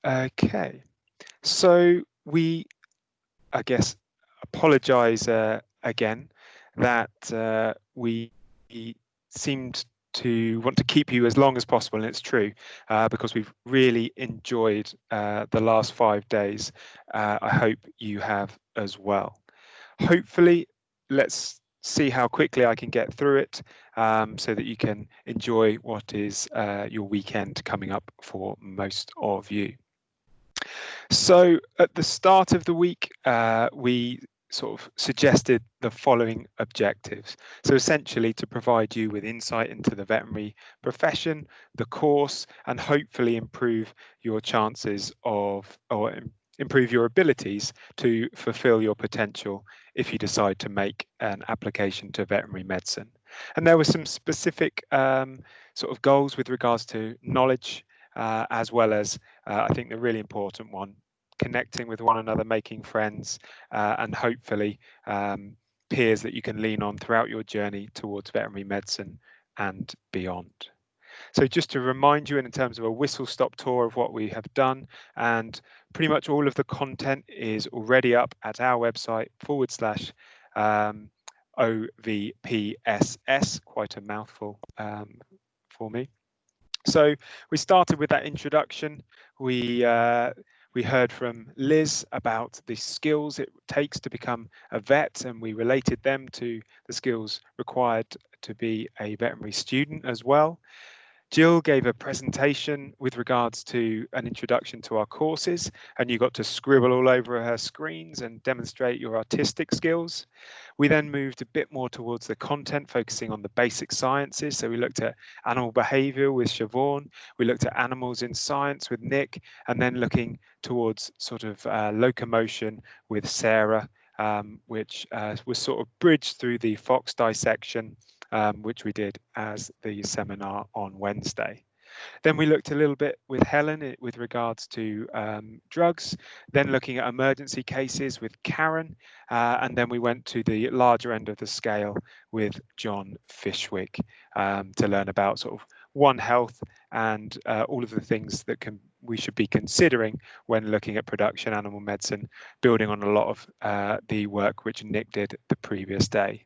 Okay, so we, I guess, apologise again that we seemed to want to keep you as long as possible, and it's true because we've really enjoyed the last 5 days. I hope you have as well. Hopefully, let's see how quickly I can get through it so that you can enjoy what is your weekend coming up for most of you. So at the start of the week, we sort of suggested the following objectives. So essentially to provide you with insight into the veterinary profession, the course, and hopefully improve your chances of, or improve your abilities to fulfill your potential if you decide to make an application to veterinary medicine. And there were some specific sort of goals with regards to knowledge, as well as I think the really important one, connecting with one another, making friends, and hopefully peers that you can lean on throughout your journey towards veterinary medicine and beyond. So just to remind you in terms of a whistle-stop tour of what we have done, and pretty much all of the content is already up at our website /OVPSS, quite a mouthful for me. So we started with that introduction. We heard from Liz about the skills it takes to become a vet, and we related them to the skills required to be a veterinary student as well. Jill gave a presentation with regards to an introduction to our courses, and you got to scribble all over her screens and demonstrate your artistic skills. We then moved a bit more towards the content, focusing on the basic sciences. So we looked at animal behavior with Siobhan, we looked at animals in science with Nick, and then looking towards sort of locomotion with Sarah, which was sort of bridged through the fox dissection, which we did as the seminar on Wednesday. Then we looked a little bit with Helen with regards to drugs, then looking at emergency cases with Karen, and then we went to the larger end of the scale with John Fishwick to learn about sort of One Health and all of the things that we should be considering when looking at production animal medicine, building on a lot of the work which Nick did the previous day.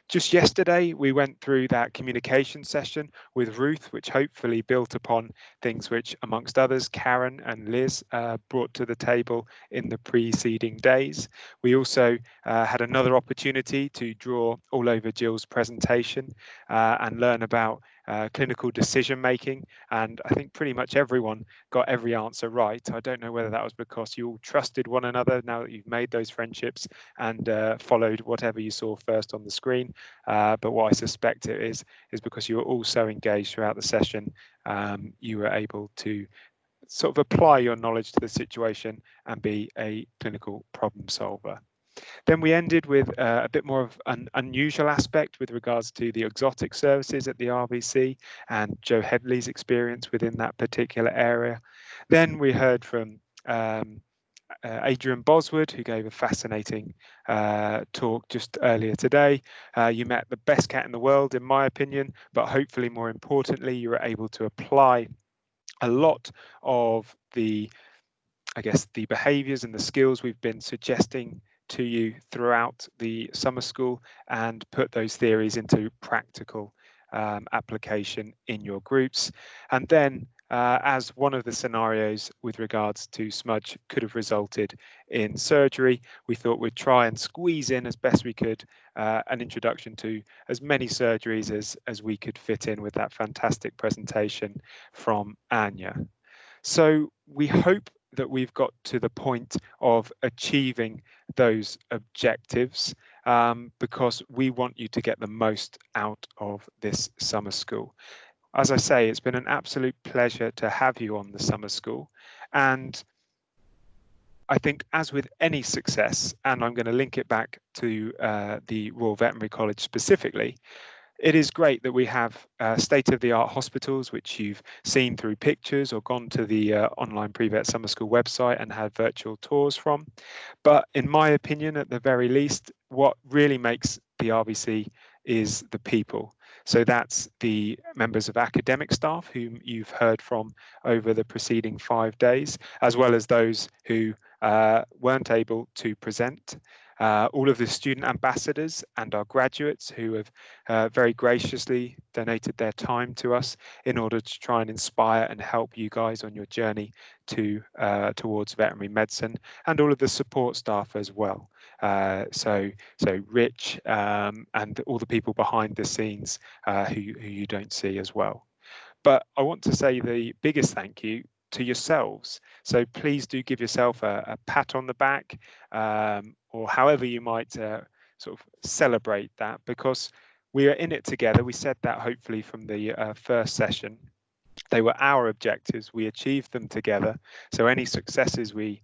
Just yesterday, we went through that communication session with Ruth, which hopefully built upon things which, amongst others, Karen and Liz brought to the table in the preceding days. We also had another opportunity to draw all over Jill's presentation and learn about clinical decision making, and I think pretty much everyone got every answer right. I don't know whether that was because you all trusted one another now that you've made those friendships and followed whatever you saw first on the screen, but what I suspect it is because you were all so engaged throughout the session, you were able to sort of apply your knowledge to the situation and be a clinical problem solver. Then we ended with a bit more of an unusual aspect with regards to the exotic services at the RVC and Joe Headley's experience within that particular area. Then we heard from Adrian Boswood, who gave a fascinating talk just earlier today. You met the best cat in the world, in my opinion, but hopefully more importantly, you were able to apply a lot of the, I guess, the behaviours and the skills we've been suggesting to you throughout the summer school and put those theories into practical application in your groups. And then as one of the scenarios with regards to smudge could have resulted in surgery, we thought we'd try and squeeze in as best we could an introduction to as many surgeries as we could fit in with that fantastic presentation from Anya. So we hope that we've got to the point of achieving those objectives because we want you to get the most out of this summer school. As I say, it's been an absolute pleasure to have you on the summer school. And I think as with any success, and I'm going to link it back to the Royal Veterinary College specifically, it is great that we have state-of-the-art hospitals, which you've seen through pictures or gone to the online Pre-Vet Summer School website and had virtual tours from. But in my opinion, at the very least, what really makes the RVC is the people. So that's the members of academic staff whom you've heard from over the preceding 5 days, as well as those who weren't able to present. All of the student ambassadors and our graduates who have very graciously donated their time to us in order to try and inspire and help you guys on your journey towards veterinary medicine, and all of the support staff as well. So Rich and all the people behind the scenes who you don't see as well. But I want to say the biggest thank you to yourselves. So please do give yourself a pat on the back, or however you might sort of celebrate that, because we are in it together. We said that hopefully from the first session. They were our objectives. We achieved them together. So any successes we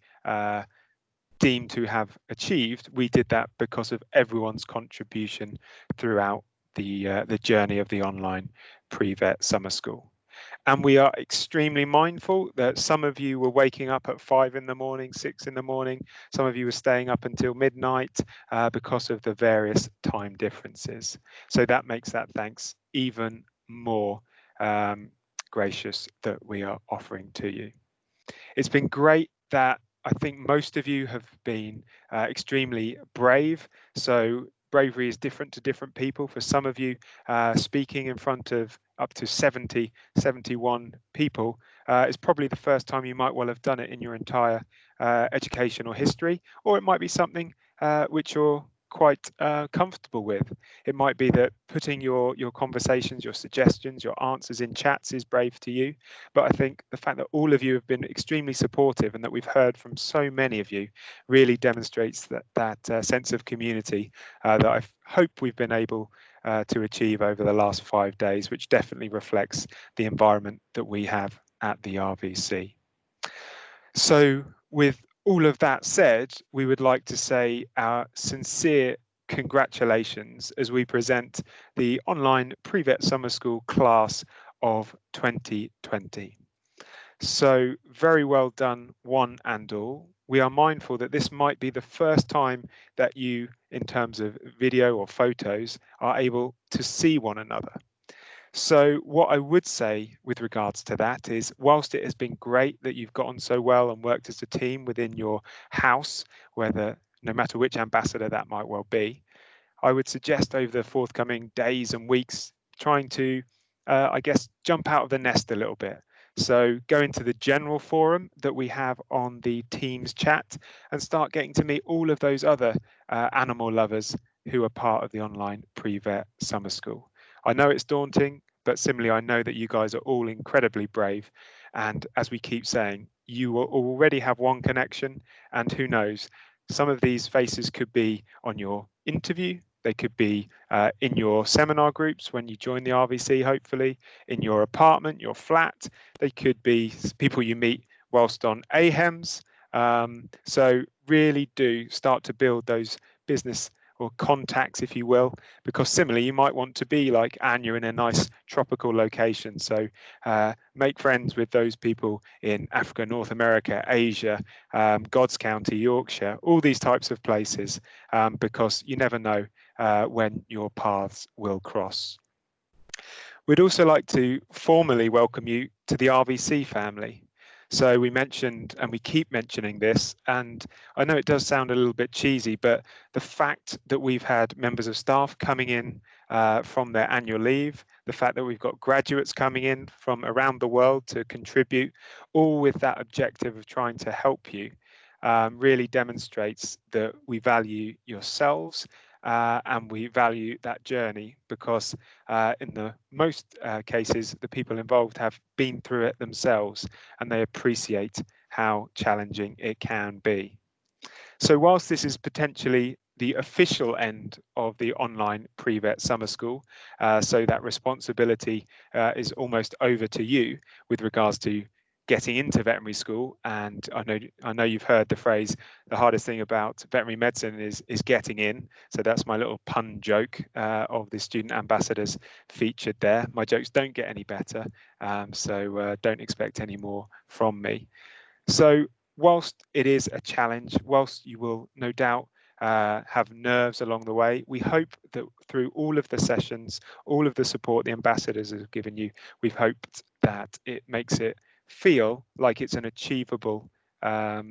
deem to have achieved, we did that because of everyone's contribution throughout the journey of the online pre-vet summer school. And we are extremely mindful that some of you were waking up at 5 in the morning, 6 in the morning. Some of you were staying up until midnight because of the various time differences. So that makes that thanks even more gracious that we are offering to you. It's been great that I think most of you have been extremely brave. So bravery is different to different people. For some of you, speaking in front of up to 70, 71 people is probably the first time you might well have done it in your entire educational history, or it might be something which you're quite comfortable with. It might be that putting your conversations, your suggestions, your answers in chats is brave to you. But I think the fact that all of you have been extremely supportive and that we've heard from so many of you really demonstrates that sense of community that I hope we've been able to achieve over the last 5 days, which definitely reflects the environment that we have at the RVC. So with all of that said, we would like to say our sincere congratulations as we present the online pre-vet summer school class of 2020. So very well done, one and all. We are mindful that this might be the first time that you, in terms of video or photos, are able to see one another. So what I would say with regards to that is, whilst it has been great that you've got on so well and worked as a team within your house, whether no matter which ambassador that might well be, I would suggest over the forthcoming days and weeks trying to, I guess, jump out of the nest a little bit. So go into the general forum that we have on the Teams chat and start getting to meet all of those other animal lovers who are part of the online pre-vet summer school. I know it's daunting, but similarly, I know that you guys are all incredibly brave. And as we keep saying, you will already have one connection, and who knows, some of these faces could be on your interview. They could be in your seminar groups when you join the RVC, hopefully, in your apartment, your flat. They could be people you meet whilst on AHEMS. So really do start to build those business or contacts, if you will, because similarly, you might want to be like Anya in a nice tropical location. So make friends with those people in Africa, North America, Asia, God's County, Yorkshire, all these types of places, because you never know when your paths will cross. We'd also like to formally welcome you to the RVC family. So we mentioned, and we keep mentioning this, and I know it does sound a little bit cheesy, but the fact that we've had members of staff coming in from their annual leave, the fact that we've got graduates coming in from around the world to contribute, all with that objective of trying to help you, really demonstrates that we value yourselves and we value that journey, because in the most cases, the people involved have been through it themselves and they appreciate how challenging it can be. So whilst this is potentially the official end of the online pre-vet summer school, so that responsibility is almost over to you with regards to getting into veterinary school. And I know you've heard the phrase, the hardest thing about veterinary medicine is getting in. So that's my little pun joke of the student ambassadors featured there. My jokes don't get any better, so don't expect any more from me. So whilst it is a challenge, whilst you will no doubt have nerves along the way. We hope that through all of the sessions, all of the support the ambassadors have given you, we've hoped that it makes it feel like it's an achievable, I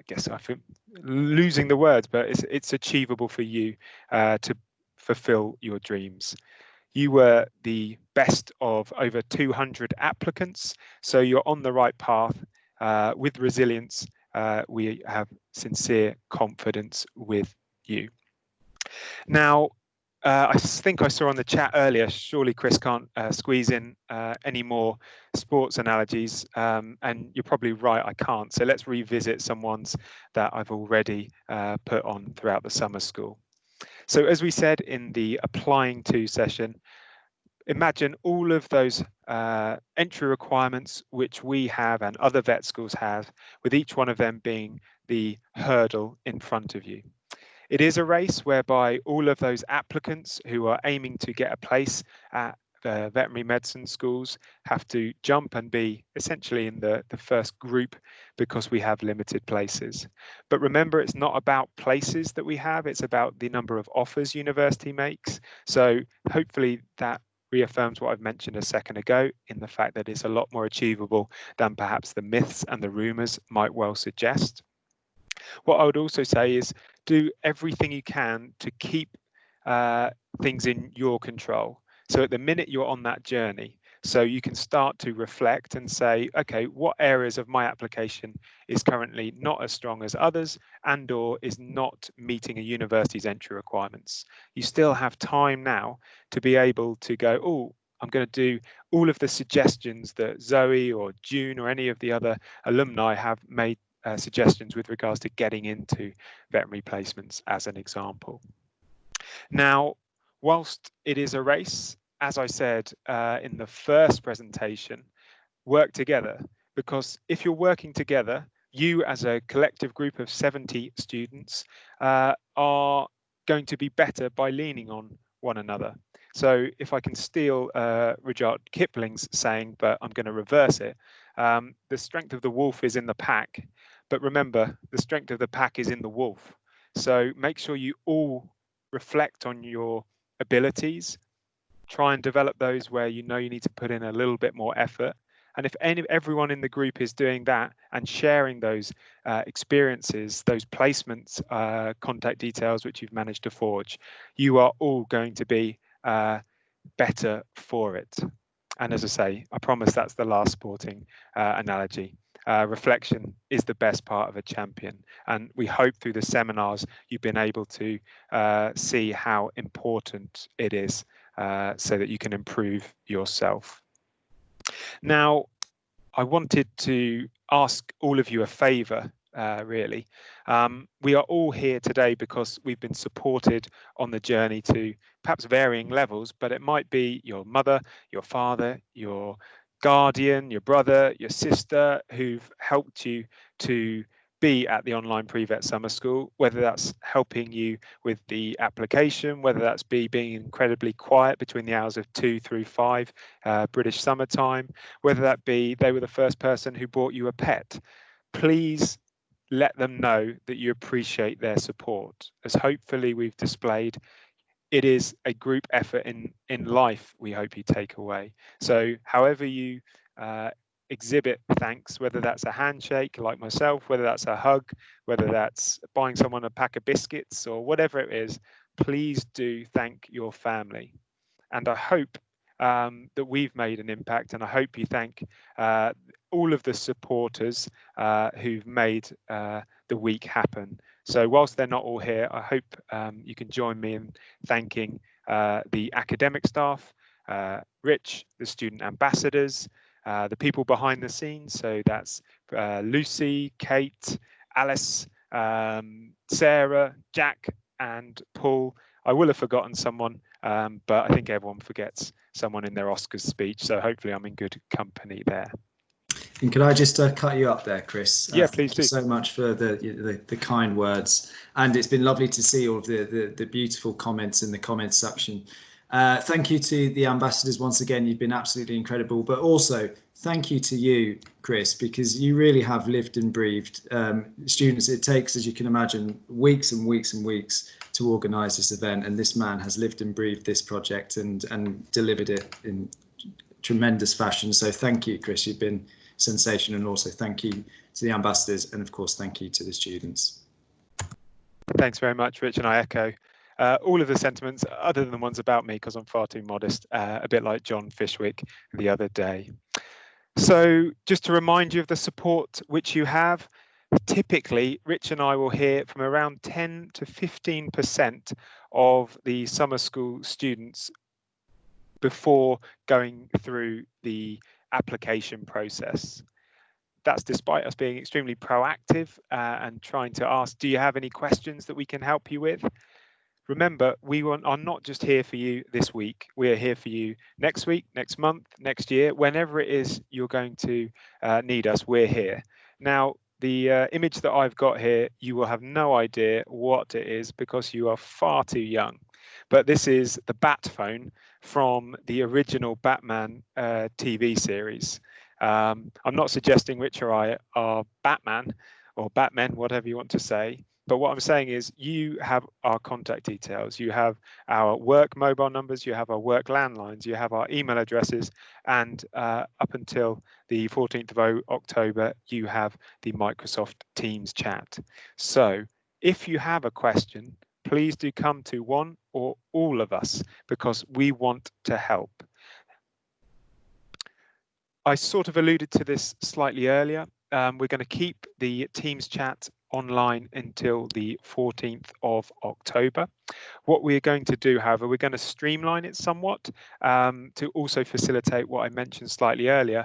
guess I feel losing the words, but it's achievable for you to fulfill your dreams. You were the best of over 200 applicants, so you're on the right path. With resilience, we have sincere confidence with you. Now, I think I saw on the chat earlier, surely Chris can't squeeze in any more sports analogies, and you're probably right, I can't. So let's revisit some ones that I've already put on throughout the summer school. So as we said in the applying to session, imagine all of those entry requirements which we have and other vet schools have, with each one of them being the hurdle in front of you. It is a race whereby all of those applicants who are aiming to get a place at the veterinary medicine schools have to jump and be essentially in the first group because we have limited places. But remember, it's not about places that we have, it's about the number of offers university makes. So hopefully that reaffirms what I've mentioned a second ago in the fact that it's a lot more achievable than perhaps the myths and the rumours might well suggest. What I would also say is do everything you can to keep things in your control. So at the minute you're on that journey, so you can start to reflect and say, okay, what areas of my application is currently not as strong as others and or is not meeting a university's entry requirements. You still have time now to be able to go, oh, I'm going to do all of the suggestions that Zoe or June or any of the other alumni have made suggestions with regards to getting into veterinary placements, as an example. Now, whilst it is a race, as I said in the first presentation, work together, because if you're working together, you as a collective group of 70 students are going to be better by leaning on one another. So if I can steal Rudyard Kipling's saying, but I'm going to reverse it, the strength of the wolf is in the pack. But remember, the strength of the pack is in the wolf. So make sure you all reflect on your abilities, try and develop those where you know you need to put in a little bit more effort. And if everyone in the group is doing that and sharing those experiences, those placements, contact details which you've managed to forge, you are all going to be better for it. And as I say, I promise that's the last sporting analogy. Reflection is the best part of a champion. And we hope through the seminars you've been able to see how important it is so that you can improve yourself. Now, I wanted to ask all of you a favour, really. We are all here today because we've been supported on the journey to perhaps varying levels, but it might be your mother, your father, your guardian, your brother, your sister, who've helped you to be at the online pre-vet summer school, whether that's helping you with the application, whether that's being incredibly quiet between the hours of 2 through 5 British summertime, whether that be they were the first person who bought you a pet. Please let them know that you appreciate their support, as hopefully we've displayed it is a group effort in life we hope you take away. So however you exhibit thanks, whether that's a handshake like myself, whether that's a hug, whether that's buying someone a pack of biscuits or whatever it is, please do thank your family. And I hope that we've made an impact, and I hope you thank all of the supporters who've made the week happen. So whilst they're not all here, I hope you can join me in thanking the academic staff, Rich, the student ambassadors, the people behind the scenes. So that's Lucy, Kate, Alice, Sarah, Jack, and Paul. I will have forgotten someone, but I think everyone forgets someone in their Oscars speech. So hopefully I'm in good company there. And could I just cut you up there, Chris? Yeah, please do. Thank you so much for the kind words, and it's been lovely to see all of the beautiful comments in the comments section. Thank you to the ambassadors once again. You've been absolutely incredible, but also thank you to you, Chris, because you really have lived and breathed students. It takes, as you can imagine, weeks and weeks and weeks to organise this event, and this man has lived and breathed this project and delivered it in tremendous fashion. So thank you, Chris. You've been sensational, and also thank you to the ambassadors, and of course thank you to the students. Thanks very much, Rich, and I echo all of the sentiments other than the ones about me, because I'm far too modest, a bit like John Fishwick the other day. So just to remind you of the support which you have, typically Rich and I will hear from around 10 to 15% of the summer school students before going through the application process. That's despite us being extremely proactive and trying to ask, do you have any questions that we can help you with? Remember, we are not just here for you this week. We are here for you next week, next month, next year, whenever it is you're going to need us, we're here. Now, the image that I've got here, you will have no idea what it is because you are far too young. But this is the Bat phone from the original Batman TV series. I'm not suggesting Rich or I are Batman or Batmen, whatever you want to say. But what I'm saying is you have our contact details, you have our work mobile numbers, you have our work landlines, you have our email addresses, and up until the 14th of October, you have the Microsoft Teams chat. So if you have a question, please do come to one or all of us because we want to help. I sort of alluded to this slightly earlier. We're going to keep the Teams chat online until the 14th of October. What we're going to do, however, we're going to streamline it somewhat to also facilitate what I mentioned slightly earlier,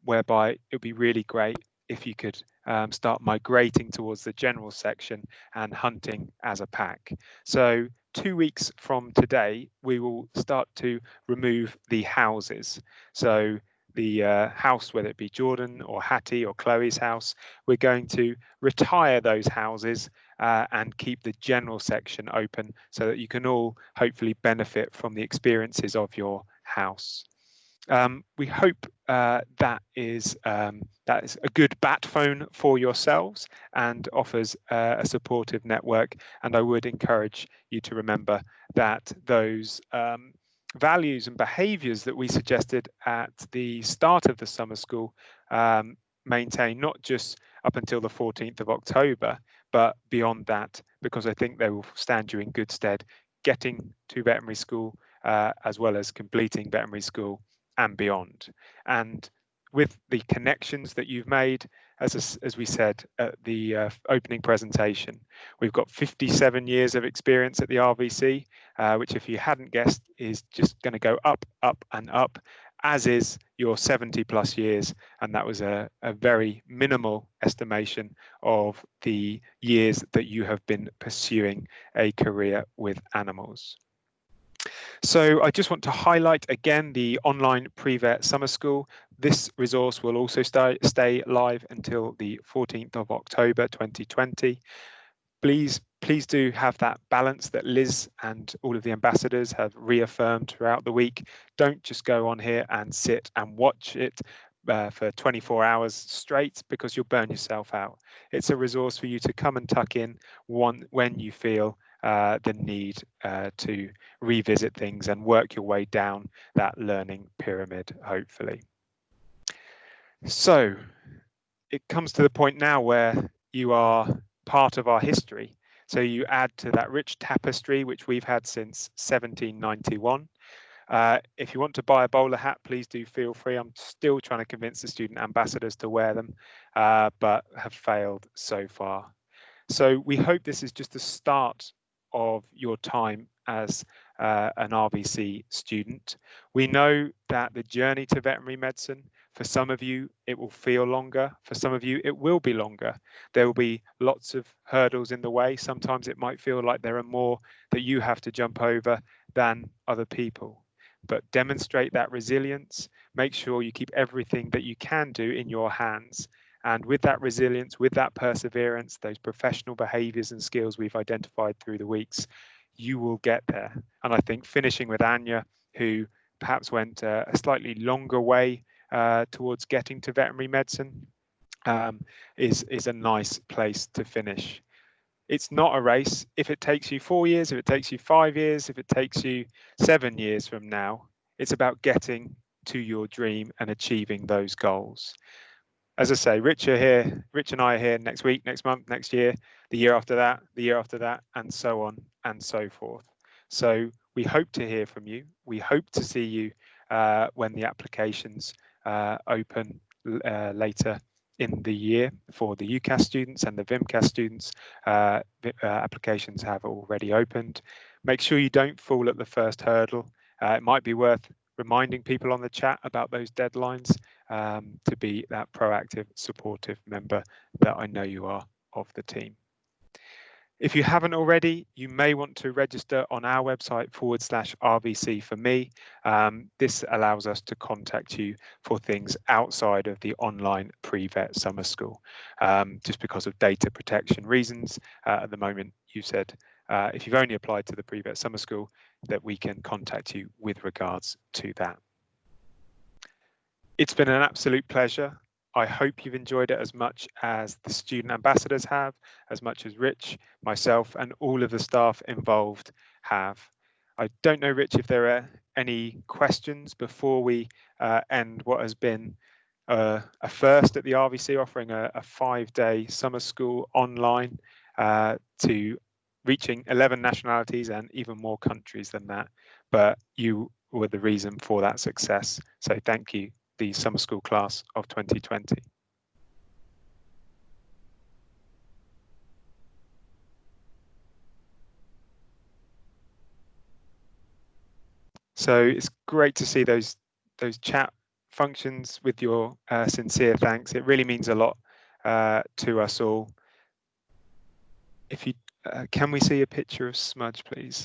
whereby it would be really great if you could start migrating towards the general section and hunting as a pack. So 2 weeks from today, we will start to remove the houses. So the house, whether it be Jordan or Hattie or Chloe's house, we're going to retire those houses and keep the general section open so that you can all hopefully benefit from the experiences of your house. We hope that is a good bat phone for yourselves and offers a supportive network. And I would encourage you to remember that those values and behaviours that we suggested at the start of the summer school maintain not just up until the 14th of October, but beyond that, because I think they will stand you in good stead getting to veterinary school as well as completing veterinary school and beyond. And with the connections that you've made, as we said at the opening presentation, we've got 57 years of experience at the RVC, which if you hadn't guessed is just going to go up, up and up, as is your 70 plus years. And that was a very minimal estimation of the years that you have been pursuing a career with animals. So I just want to highlight again the online pre-vet summer school. This resource will also stay live until the 14th of October 2020. Please do have that balance that Liz and all of the ambassadors have reaffirmed throughout the week. Don't just go on here and sit and watch it for 24 hours straight, because you'll burn yourself out. It's a resource for you to come and tuck in when you feel the need to revisit things and work your way down that learning pyramid, hopefully. So it comes to the point now where you are part of our history. So you add to that rich tapestry, which we've had since 1791. If you want to buy a bowler hat, please do feel free. I'm still trying to convince the student ambassadors to wear them, but have failed so far. So we hope this is just the start of your time as an RVC student. We know that the journey to veterinary medicine, for some of you, it will feel longer. For some of you, it will be longer. There will be lots of hurdles in the way. Sometimes it might feel like there are more that you have to jump over than other people. But demonstrate that resilience. Make sure you keep everything that you can do in your hands. And with that resilience, with that perseverance, those professional behaviours and skills we've identified through the weeks, you will get there. And I think finishing with Anya, who perhaps went a slightly longer way towards getting to veterinary medicine, is a nice place to finish. It's not a race. If it takes you 4 years, if it takes you 5 years, if it takes you 7 years from now, it's about getting to your dream and achieving those goals. As I say, Rich and I are here next week, next month, next year, the year after that, the year after that, and so on and so forth. So we hope to hear from you. We hope to see you when the applications open later in the year for the UCAS students and the VIMCAS students. Applications have already opened. Make sure you don't fall at the first hurdle. It might be worth reminding people on the chat about those deadlines to be that proactive, supportive member that I know you are of the team. If you haven't already, you may want to register on our website /RVC for me. This allows us to contact you for things outside of the online pre-vet summer school. Just because of data protection reasons, at the moment you said if you've only applied to the pre-vet summer school, that we can contact you with regards to that. It's been an absolute pleasure. I hope you've enjoyed it as much as the student ambassadors have, as much as Rich, myself, and all of the staff involved have. I don't know, Rich, if there are any questions before we end what has been a first at the RVC, offering a 5-day summer school online to reaching 11 nationalities and even more countries than that. But you were the reason for that success. So thank you, the summer school class of 2020. So it's great to see those chat functions with your sincere thanks. It really means a lot to us all. If you can we see a picture of Smudge, please?